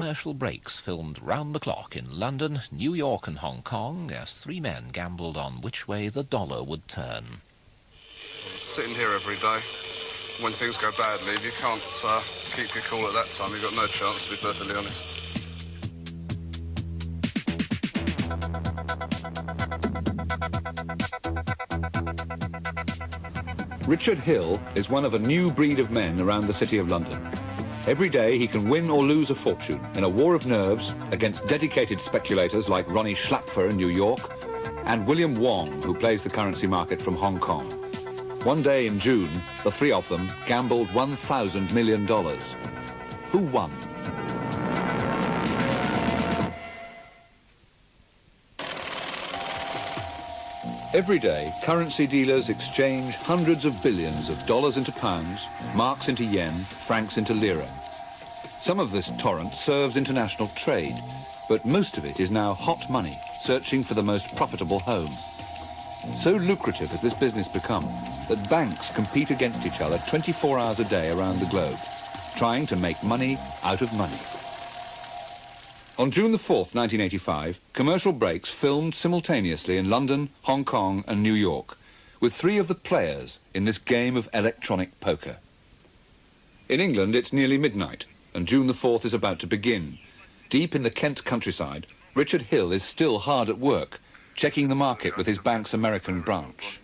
commercial breaks filmed round the clock in London, New York and Hong Kong as three men gambled on which way the dollar would turn. Sitting here every day, when things go badly, if you can't keep your cool at that time, you've got no chance, to be perfectly honest. Richard Hill is one of a new breed of men around the City of London. Every day he can win or lose a fortune in a war of nerves against dedicated speculators like Ronnie Schlapfer in New York and William Wong, who plays the currency market from Hong Kong. One day in June, the three of them gambled $1,000 million. Who won? Every day, currency dealers exchange hundreds of billions of dollars into pounds, marks into yen, francs into lira. Some of this torrent serves international trade, but most of it is now hot money, searching for the most profitable home. So lucrative has this business become that banks compete against each other 24 hours a day around the globe, trying to make money out of money. On June the 4th, 1985, commercial breaks filmed simultaneously in London, Hong Kong and New York, with three of the players in this game of electronic poker. In England, it's nearly midnight, and June the 4th is about to begin. Deep in the Kent countryside, Richard Hill is still hard at work, checking the market with his bank's American branch.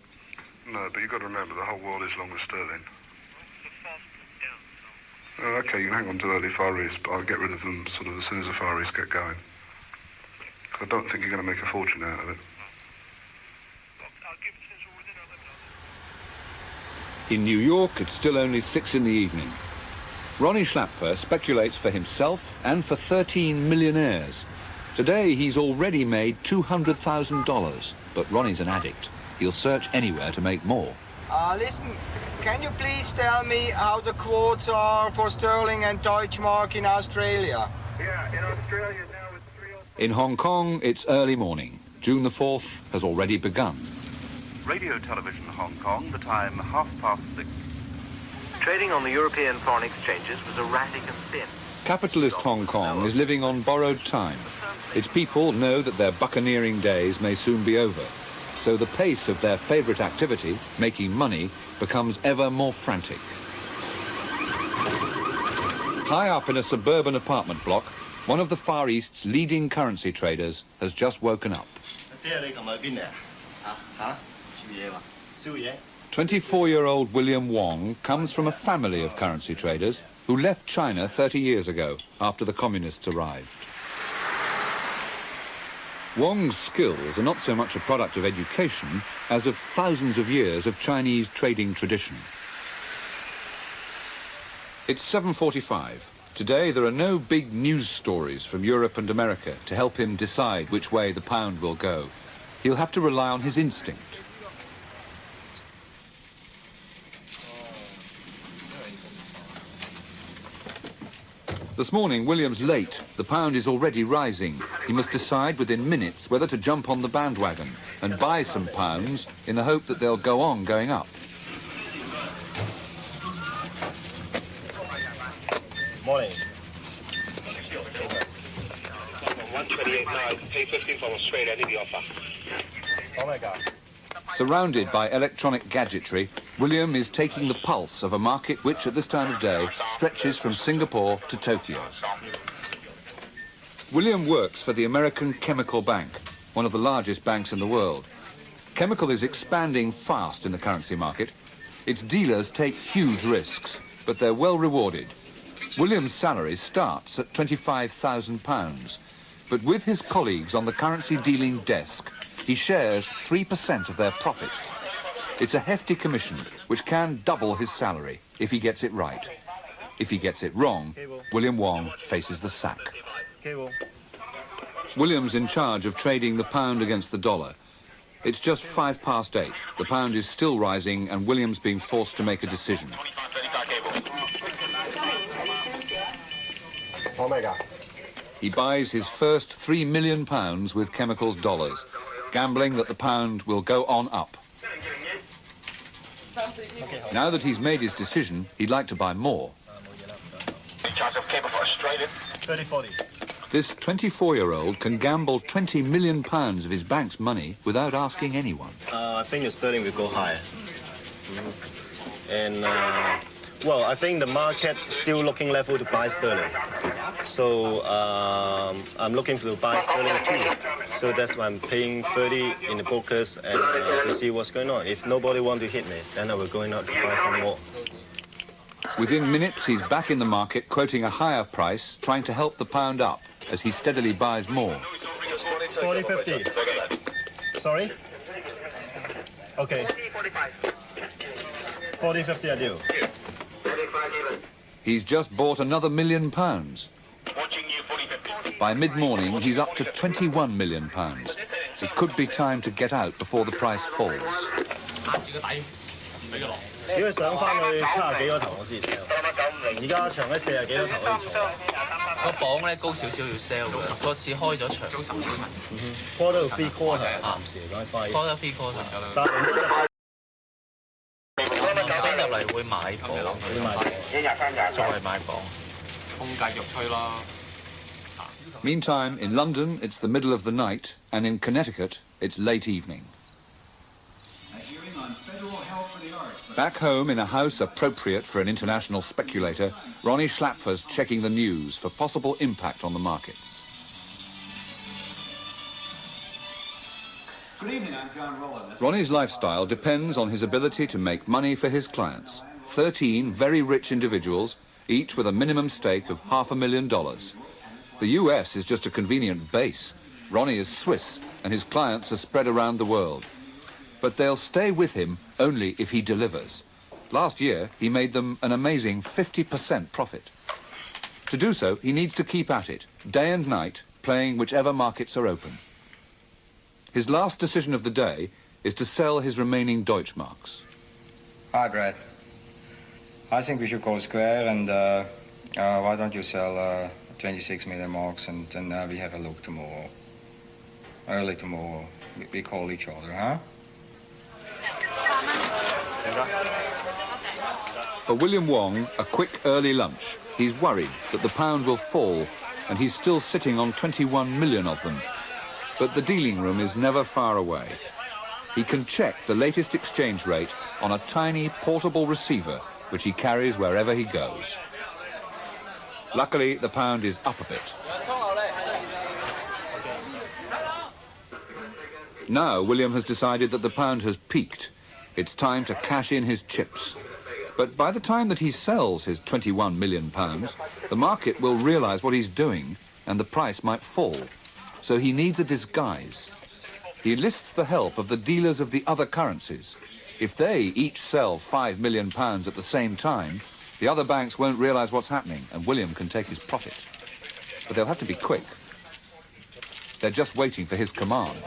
No, but you've got to remember, the whole world is long as sterling. Oh, OK, you can hang on to early Far East, but I'll get rid of them sort of as soon as the Far East get going. I don't think you're going to make a fortune out of it. In New York, it's still only 6 in the evening. Ronnie Schlapfer speculates for himself and for 13 millionaires. Today, he's already made $200,000, but Ronnie's an addict. He'll search anywhere to make more. Listen, can you please tell me how the quotes are for sterling and Deutschmark in Australia? Yeah, in Australia now it's 3:04. In Hong Kong, it's early morning. June the 4th has already begun. Radio Television Hong Kong, the time 6:30. Trading on the European foreign exchanges was erratic and thin. Capitalist Hong Kong is living on borrowed time. Its people know that their buccaneering days may soon be over. So the pace of their favourite activity, making money, becomes ever more frantic. High up in a suburban apartment block, one of the Far East's leading currency traders has just woken up. 24-year-old William Wong comes from a family of currency traders who left China 30 years ago after the communists arrived. Wong's skills are not so much a product of education as of thousands of years of Chinese trading tradition. It's 7:45. Today there are no big news stories from Europe and America to help him decide which way the pound will go. He'll have to rely on his instinct. This morning, William's late. The pound is already rising. He must decide within minutes whether to jump on the bandwagon and buy some pounds in the hope that they'll go on going up. Morning. 128 now, pay 15 from Australia, I need the offer. Oh my God. Surrounded by electronic gadgetry, William is taking the pulse of a market which, at this time of day, stretches from Singapore to Tokyo. William works for the American Chemical Bank, one of the largest banks in the world. Chemical is expanding fast in the currency market. Its dealers take huge risks, but they're well rewarded. William's salary starts at £25,000, but with his colleagues on the currency dealing desk, he shares 3% of their profits. It's a hefty commission, which can double his salary if he gets it right. If he gets it wrong, William Wong faces the sack. William's in charge of trading the pound against the dollar. It's just 8:05. The pound is still rising, and William's being forced to make a decision. Oh my God. He buys his first £3 million with Chemical's dollars, gambling that the pound will go on up. Now that he's made his decision, he'd like to buy more. Chance of cable for Australia. 30-40. This 24-year-old can gamble £20 million of his bank's money without asking anyone. I think the sterling will go higher. And, well, I think the market still looking level to buy sterling. So I'm looking to buy sterling too. So that's why I'm paying 30 in the brokers and to see what's going on. If nobody want to hit me, then I will go out to buy some more. Within minutes, he's back in the market, quoting a higher price, trying to help the pound up as he steadily buys more. 40-50. Sorry? Okay. 40-50 I do. He's just bought another £1 million. By mid-morning, he's up to £21 million. It could be time to get out before the price falls. 如果上翻去70幾個頭我先 sell， 而家長喺40幾個頭可以坐。個磅咧高少少要 sell 嘅，個市開咗場。call 到 3 quarter 暫時嚟講快。call 咗3 quarter。但係倫敦入嚟會買磅，會買磅，再買磅。風繼續吹啦。Meantime, in London, it's the middle of the night, and in Connecticut, it's late evening. Back home in a house appropriate for an international speculator, Ronnie Schlapfer's checking the news for possible impact on the markets. Good evening, I'm John Rowland. Ronnie's lifestyle depends on his ability to make money for his clients. 13 very rich individuals, each with a minimum stake of $500,000. The US is just a convenient base. Ronnie is Swiss, and his clients are spread around the world. But they'll stay with him only if he delivers. Last year, he made them an amazing 50% profit. To do so, he needs to keep at it, day and night, playing whichever markets are open. His last decision of the day is to sell his remaining Deutschmarks. Hi, Brad. I think we should go square, and why don't you sell 26 million marks, and then we have a look tomorrow. Early tomorrow, we call each other, huh? For William Wong, a quick early lunch. He's worried that the pound will fall, and he's still sitting on 21 million of them. But the dealing room is never far away. He can check the latest exchange rate on a tiny portable receiver, which he carries wherever he goes. Luckily, the pound is up a bit. Now, William has decided that the pound has peaked. It's time to cash in his chips. But by the time that he sells his £21 million, the market will realise what he's doing and the price might fall. So he needs a disguise. He enlists the help of the dealers of the other currencies. If they each sell £5 million at the same time, the other banks won't realise what's happening and William can take his profit. But they'll have to be quick. They're just waiting for his command.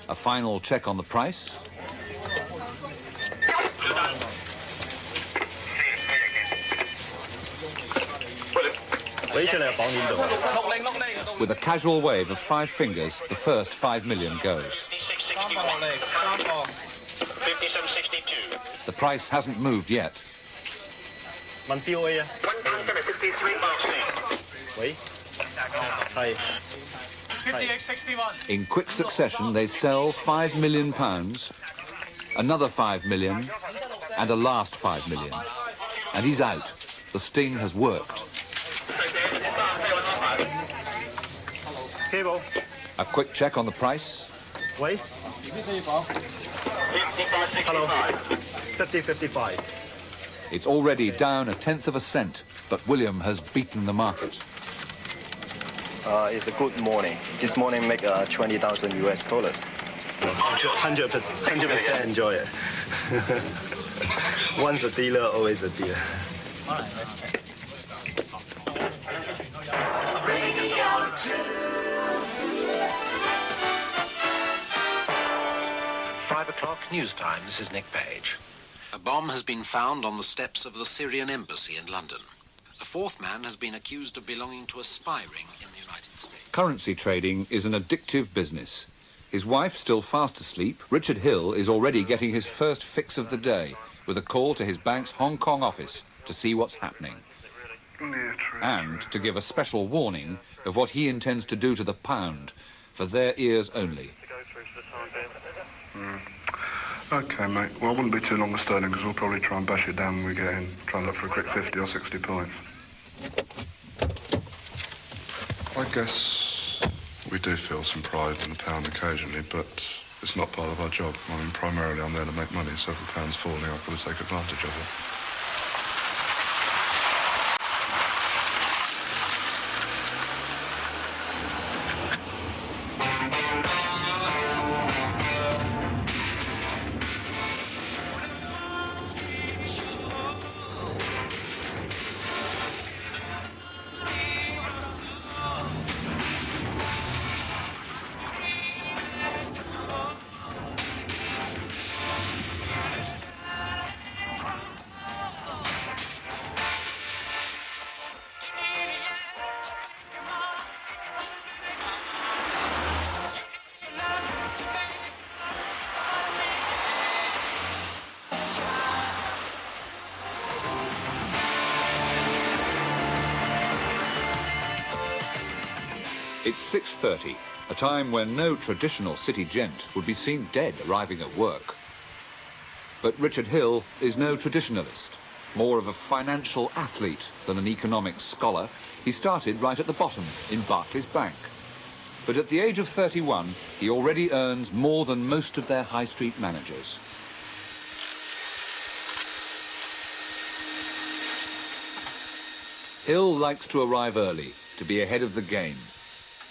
A final check on the price. With a casual wave of 5 fingers, the first 5 million goes. The price hasn't moved yet. In quick succession, they sell £5 million, another 5 million, and a last 5 million. And he's out. The sting has worked. A quick check on the price. Hello. 50-55. It's already down 1/10 of a cent, but William has beaten the market. It's a good morning. This morning make $20,000 US. 100% enjoy it. Once a dealer, always a dealer. All right, let's check. 5 o'clock news time. This is Nick Page. A bomb has been found on the steps of the Syrian embassy in London. A 4th man has been accused of belonging to a spy ring in the United States. Currency trading is an addictive business. His wife still fast asleep. Richard Hill is already getting his first fix of the day. with a call to his bank's Hong Kong office to see what's happening. And to give a special warning of what he intends to do to the pound, for their ears only. OK, mate. Well, I wouldn't be too long with sterling because we'll probably try and bash it down when we get in. Try and look for a quick 50 or 60 points. I guess we do feel some pride in the pound occasionally, but it's not part of our job. I mean, primarily I'm there to make money, so if the pound's falling, I've got to take advantage of it. It's 6:30, a time when no traditional city gent would be seen dead arriving at work. But Richard Hill is no traditionalist. More of a financial athlete than an economics scholar, he started right at the bottom in Barclays Bank. But at the age of 31, he already earns more than most of their high street managers. Hill likes to arrive early, to be ahead of the game.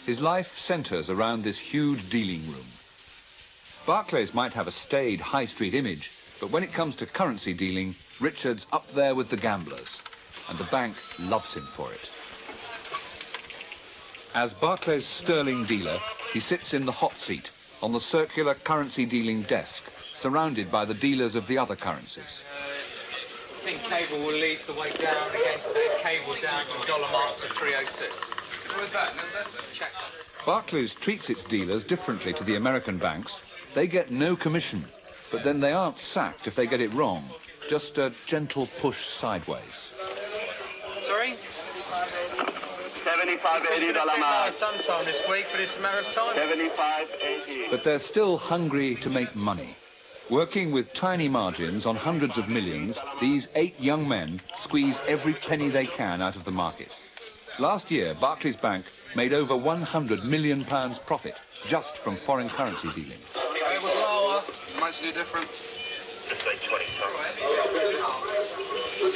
His life centres around this huge dealing room. Barclays might have a staid high street image, but when it comes to currency dealing, Richard's up there with the gamblers, and the bank loves him for it. As Barclays' sterling dealer, he sits in the hot seat on the circular currency dealing desk, surrounded by the dealers of the other currencies. I think cable will lead the way down against the cable down to dollar mark to 306. What was that? Check. Barclays treats its dealers differently to the American banks. They get no commission, but then they aren't sacked if they get it wrong. Just a gentle push sideways. Sorry? 75.80 mark. Sometime this week, but it's a matter of time. 75.80. But they're still hungry to make money. Working with tiny margins on hundreds of millions, these 8 young men squeeze every penny they can out of the market. Last year, Barclays Bank made over £100 million profit just from foreign currency dealing. It was lower. Might do different. Just say 25.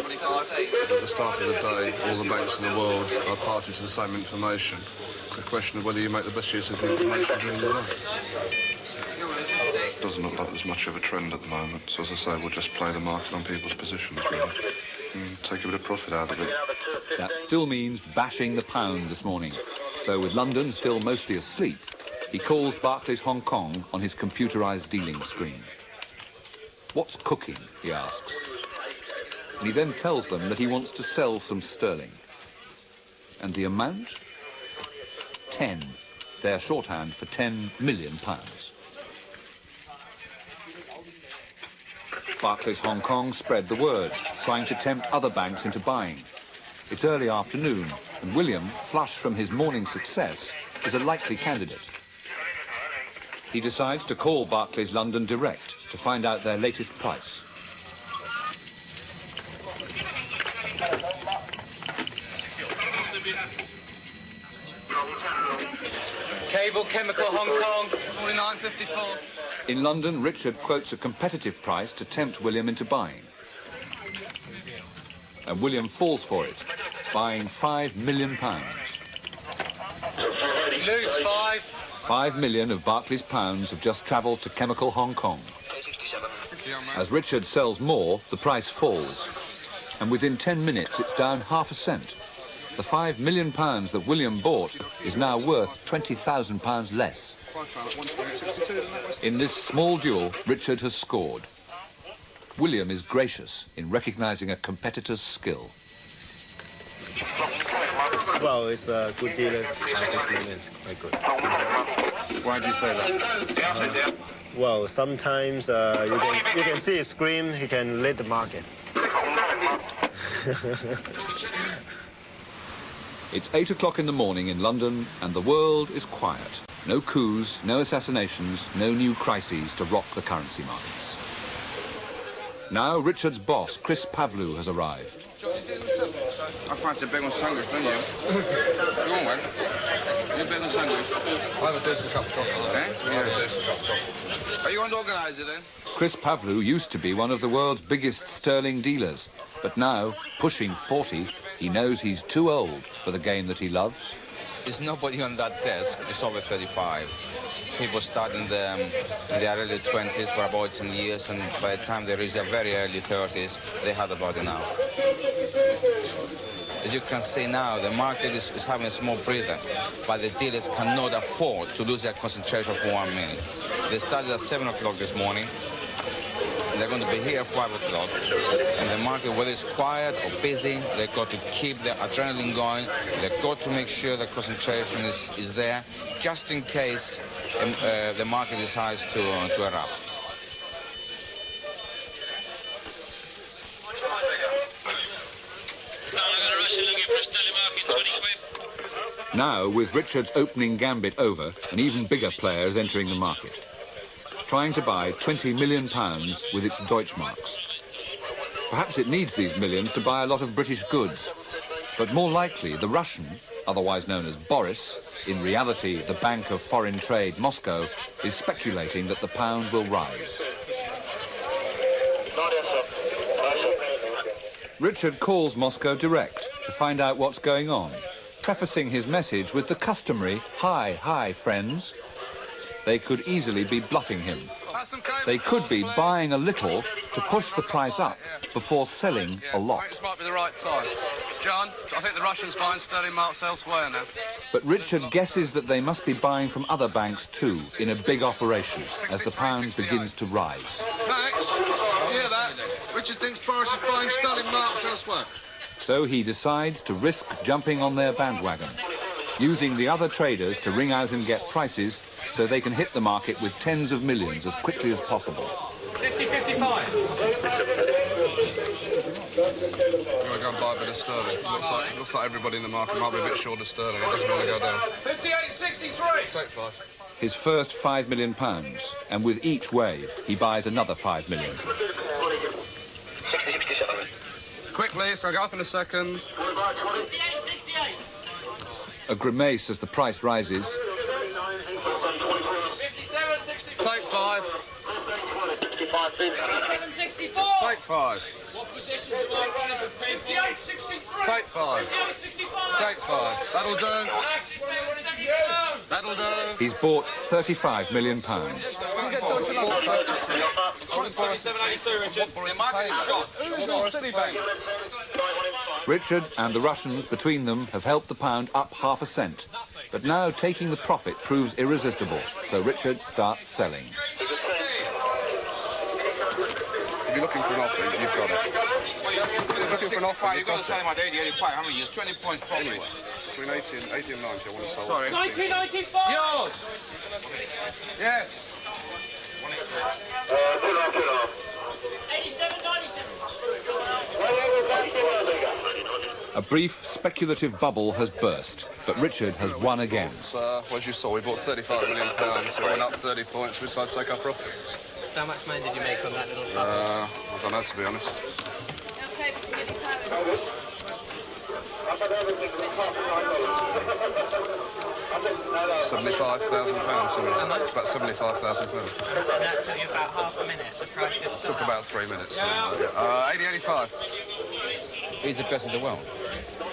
25. At the start of the day, all the banks in the world are party to the same information. It's a question of whether you make the best use of the information during the day. Doesn't look like there's much of a trend at the moment, so as I say, we'll just play the market on people's positions, really. And take a bit of profit out of it. That still means bashing the pound this morning. So with London still mostly asleep, he calls Barclays Hong Kong on his computerized dealing screen. What's cooking, he asks. And he then tells them that he wants to sell some sterling. And the amount? 10. Their shorthand for £10 million. Barclays Hong Kong spread the word, trying to tempt other banks into buying. It's early afternoon, and William, flush from his morning success, is a likely candidate. He decides to call Barclays London direct to find out their latest price. Cable, chemical, Hong Kong, 49.54. In London, Richard quotes a competitive price to tempt William into buying. And William falls for it, buying £5 million. Lose 5. 5 million of Barclays pounds have just travelled to chemical Hong Kong. As Richard sells more, the price falls. And within 10 minutes, it's down ½ a cent. The £5 million that William bought is now worth £20,000 less. In this small duel, Richard has scored. William is gracious in recognising a competitor's skill. Well, it's good dealers. This man is quite good. Why do you say that? Well, sometimes you can see his scream, he can lead the market. It's 8 o'clock in the morning in London and the world is quiet. No coups, no assassinations, no new crises to rock the currency markets. Now Richard's boss, Chris Pavlou, has arrived. I fancy a big one sandwich, don't you? Go on, man. You a big one sandwich? I have a decent cup of coffee. Eh? Yeah. I have a decent cup of coffee. Are you on to organise it then? Chris Pavlou used to be one of the world's biggest sterling dealers, but now, pushing 40, he knows he's too old for the game that he loves. There's nobody on that desk. It's over 35. People start in their early 20s for about 10 years, and by the time they reach their very early 30s, they had about enough. As you can see now, the market is having a small breather, but the dealers cannot afford to lose their concentration for 1 minute. They started at 7 o'clock this morning. They're going to be here at 5 o'clock. And the market, whether it's quiet or busy, they've got to keep their adrenaline going. They've got to make sure the concentration is there, just in case the market decides to erupt. Now, with Richard's opening gambit over, and even bigger players entering the market, trying to buy £20 million with its Deutschmarks. Perhaps it needs these millions to buy a lot of British goods. But more likely, the Russian, otherwise known as Boris, in reality the Bank of Foreign Trade, Moscow, is speculating that the pound will rise. Richard calls Moscow direct to find out what's going on, prefacing his message with the customary, "Hi, friends." They could easily be bluffing him. They could be buying a little to push the price up before selling a lot. This might be the right time. John, I think the Russians buying sterling marks elsewhere now. But Richard guesses that they must be buying from other banks too, in a big operation, as the pound begins to rise. Thanks. You hear that? Richard thinks Boris is buying sterling marks elsewhere. So he decides to risk jumping on their bandwagon, using the other traders to ring out and get prices so they can hit the market with tens of millions as quickly as possible. 50-55. You want to go and buy a bit of sterling? Looks like everybody in the market might be a bit short of sterling. It doesn't want to go down. 58.63. Take 5. His first £5 million, and with each wave, he buys another £5 million. Quickly, it's going to go up in a second. 58.68. A grimace as the price rises. 57.64. Take 5. 57.64. Take 5. What positions am I running for? 58.63. Take 5. 58.65. Take 5. That'll do. That'll do. He's bought £35 million. 27.82, Richard. The market is short. Who's not Citibank? Richard and the Russians between them have helped the pound up ½ a cent. But now taking the profit proves irresistible, so Richard starts selling. If you're looking for an offer, you've got it. Looking for an offer, you've got to sell him at 80, 85. How many years? 20 points probably. Between 80 and 90, I want to sell. Sorry. 1995. Yours. Yes. 87.97. A brief speculative bubble has burst, but Richard has won again. So, as you saw, we bought £35 million. We went up 30 points. We decided to take our profit. So how much money did you make on that little I don't know, to be honest. Okay, but forget it. £75,000. How much? About £75,000. And that took you about half a minute. The price just Took about 3 minutes. 80-85. He's the best in the world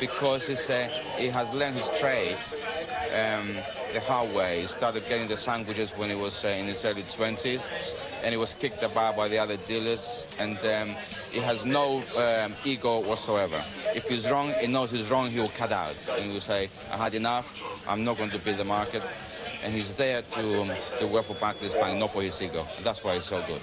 because he has learned his trade the hard way. He started getting the sandwiches when he was in his early 20s, and he was kicked about by the other dealers, and he has no ego whatsoever. If he's wrong, he knows he's wrong, he will cut out. And he will say, I had enough, I'm not going to beat the market. And he's there to work for Barclays Bank, not for his ego. That's why he's so good.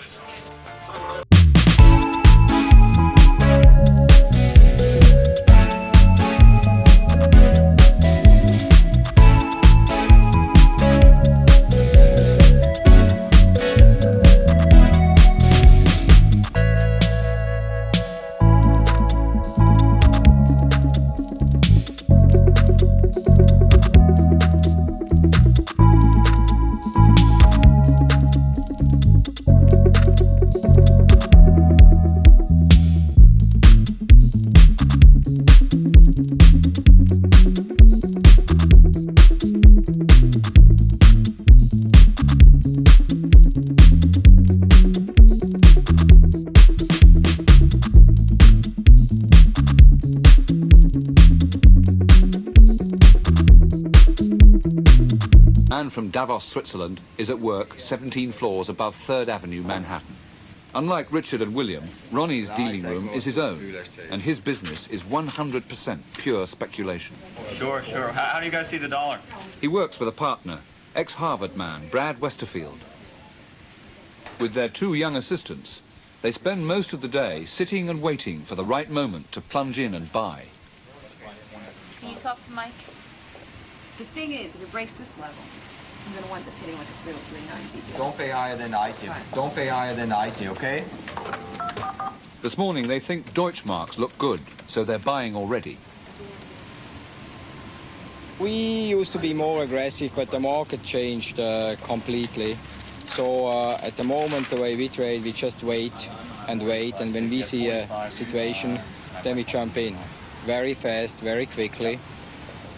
from Davos, Switzerland, is at work 17 floors above 3rd Avenue, Manhattan. Unlike Richard and William, Ronnie's dealing room is his own, and his business is 100% pure speculation. Sure. How do you guys see the dollar? He works with a partner, ex-Harvard man, Brad Westerfield. With their 2 young assistants, they spend most of the day sitting and waiting for the right moment to plunge in and buy. Can you talk to Mike? The thing is, if it breaks this level, I'm going to wind up hitting like a fiddle 390. Don't pay higher than 90. Don't pay higher than 90, okay? This morning they think Deutschmarks look good, so they're buying already. We used to be more aggressive, but the market changed completely. So at the moment, the way we trade, we just wait, and when we see a situation, then we jump in. Very fast, very quickly.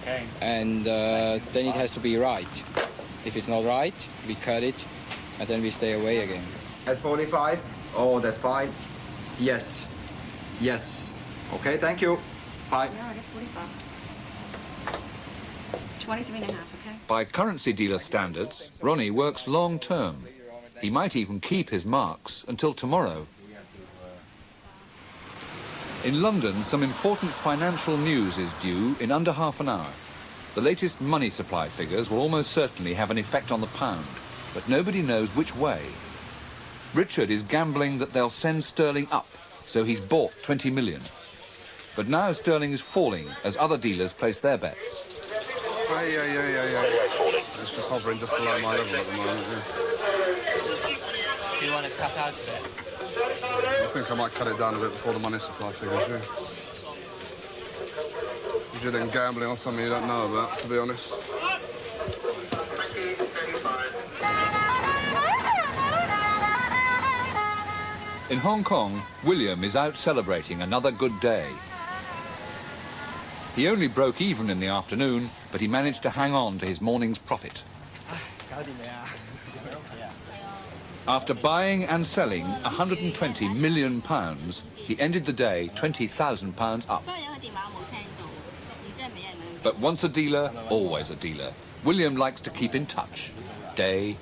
Okay. And then it has to be right. If it's not right, we cut it, and then we stay away again. At 45? Oh, that's fine. Yes. Okay, thank you. Bye. No, at 45. 23 and a half, okay? By currency dealer standards, Ronnie works long term. He might even keep his marks until tomorrow. In London, some important financial news is due in under half an hour. The latest money supply figures will almost certainly have an effect on the pound, but nobody knows which way. Richard is gambling that they'll send sterling up, so he's bought 20 million. But now sterling is falling as other dealers place their bets. Yeah. It's just hovering just below my level at the moment, Do you want to cut out of it? I think I might cut it down a bit before the money supply figures, yeah. You're then gambling on something you don't know about, to be honest. In Hong Kong, William is out celebrating another good day. He only broke even in the afternoon, but he managed to hang on to his morning's profit. After buying and selling £120 million, he ended the day £20,000 up. But once a dealer, always a dealer. William likes to keep in touch, day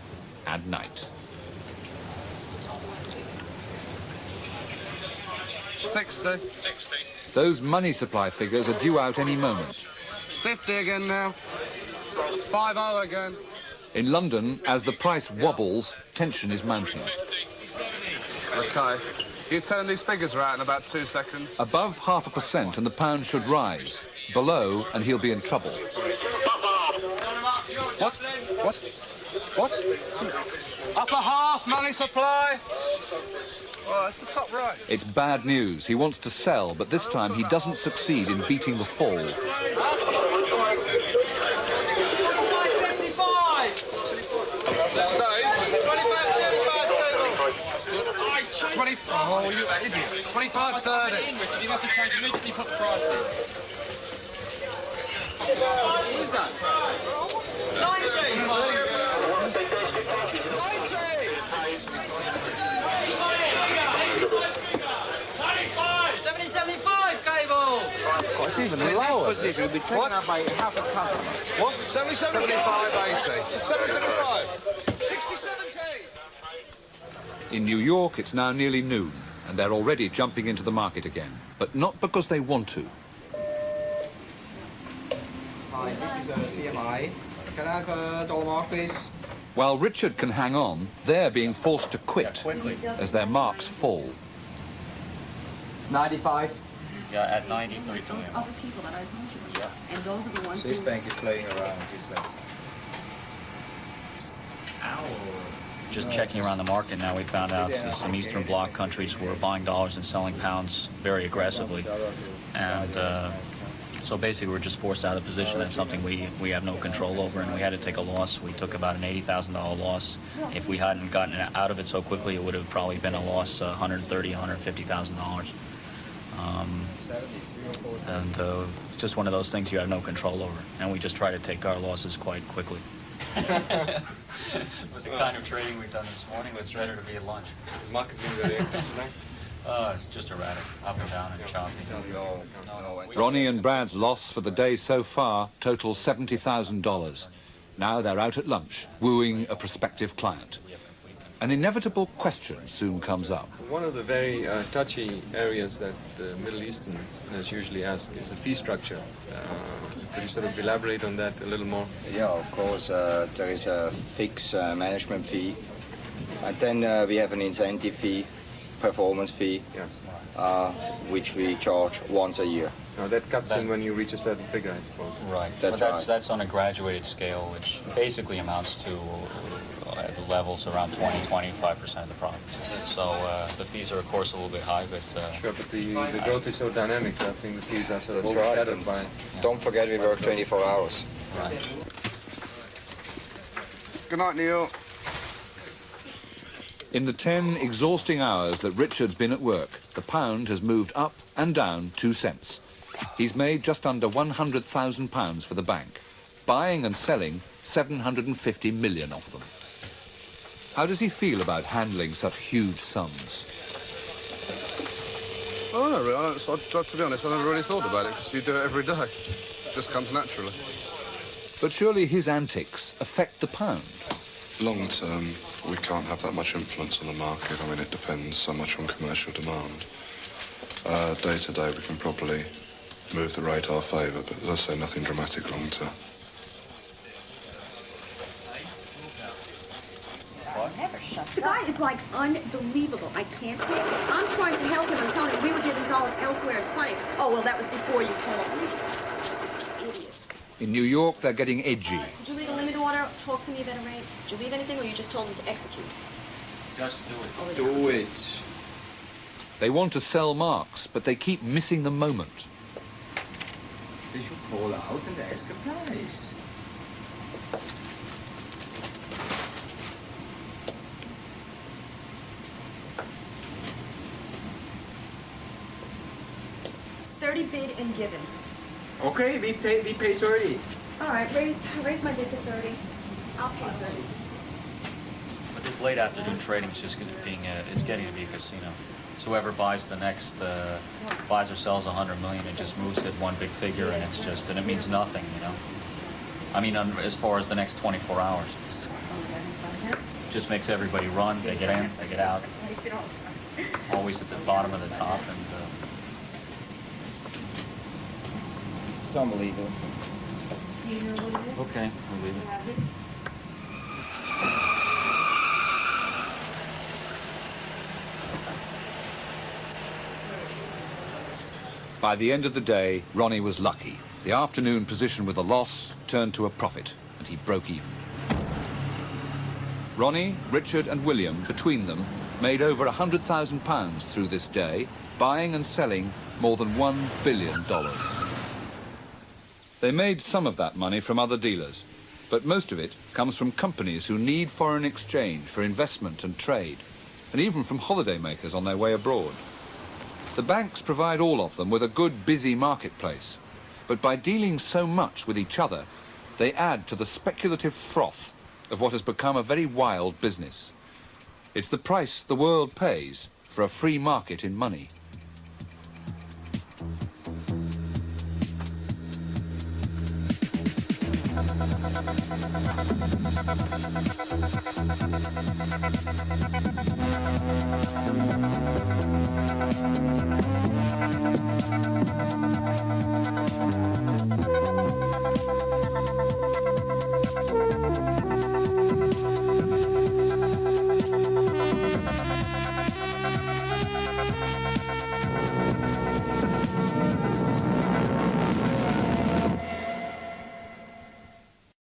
and night. 60. Those money supply figures are due out any moment. 50 again now. 50 again. In London, as the price wobbles, tension is mounting. OK. You turn these figures around in about 2 seconds. Above 0.5% and the pound should rise. Below, and he'll be in trouble. What? Upper half money supply. Oh, that's the top right. It's bad news. He wants to sell, but this time he doesn't succeed in beating the fall. 25.75! 20. Oh, you idiot. 25.30. You must have changed immediately, put the price in. What is that? 90! 70.75 cable! Oh, it's even lower. Position will be taken up by half a customer. What? 75, 80. 75. 60, 70. In New York, it's now nearly noon, and they're already jumping into the market again. But not because they want to. Hi, this is CMI. Can I have a dollar mark, please? While Richard can hang on, they're being forced to quit as their marks fall. 95. Yeah, at 93. Those other people that I told you about. Yeah. And those are the ones This who... bank is playing around, he says. Just checking around the market now, we found out some Eastern Bloc countries were buying dollars and selling pounds very aggressively. And so basically we're just forced out of the position. That's something we have no control over, and we had to take a loss. We took about an $80,000 loss. If we hadn't gotten out of it so quickly, it would have probably been a loss $130,000, $150,000. And it's just one of those things you have no control over, and we just try to take our losses quite quickly. With the kind of trading we've done this morning, it's ready to be at lunch. The market been very interesting. It's just erratic, up and down and choppy. Ronnie and Brad's loss for the day so far totals $70,000. Now they're out at lunch, wooing a prospective client. An inevitable question soon comes up. One of the very touchy areas that the Middle Easterners usually ask is the fee structure. Could you sort of elaborate on that a little more? Yeah, of course, there is a fixed management fee. And then we have an incentive fee, performance fee, yes. Which we charge once a year. Now that cuts in when you reach a certain figure, I suppose. Right. That's on a graduated scale, which basically amounts to the levels around 20-25% of the profits. So the fees are, of course, a little bit high, but... Sure, but the growth is so dynamic that I think the fees are sort of That's overshadowed by... Don't forget we work 24 hours. Right. Good night, Neil. In the 10 exhausting hours that Richard's been at work, the pound has moved up and down 2 cents. He's made just under £100,000 for the bank, buying and selling 750 million of them. How does he feel about handling such huge sums? Oh, no, really. To be honest, I never really thought about it, because you do it every day. It just comes naturally. But surely his antics affect the pound. Long term, we can't have that much influence on the market. I mean, it depends so much on commercial demand. Day to day, we can probably move the rate our favour, but as I say, nothing dramatic long term. The guy is like unbelievable. I can't take it. I'm trying to help him. I'm telling him we were giving dollars elsewhere. It's funny. Oh, well, that was before you called me. Idiot. In New York, they're getting edgy. Did you leave a limit order? Talk to me about a rate. Did you leave anything, or you just told him to execute? Just do it. Do it. They want to sell marks, but they keep missing the moment. They should call out and ask a price. $30 bid and given. Okay, we pay 30. All right, raise my bid to 30. I'll pay 30. But this late afternoon trading is just it's getting to be a casino. So whoever buys the next, buys or sells 100 million, it just moves it one big figure, and it means nothing, you know. I mean, as far as the next 24 hours. Just makes everybody run. They get in, they get out. Always at the bottom of the top, and. It's unbelievable. Okay, we'll leave it. By the end of the day, Ronnie was lucky. The afternoon position with a loss turned to a profit, and he broke even. Ronnie, Richard and William, between them, made over £100,000 through this day, buying and selling more than $1 billion. They made some of that money from other dealers, but most of it comes from companies who need foreign exchange for investment and trade, and even from holidaymakers on their way abroad. The banks provide all of them with a good, busy marketplace, but by dealing so much with each other, they add to the speculative froth of what has become a very wild business. It's the price the world pays for a free market in money.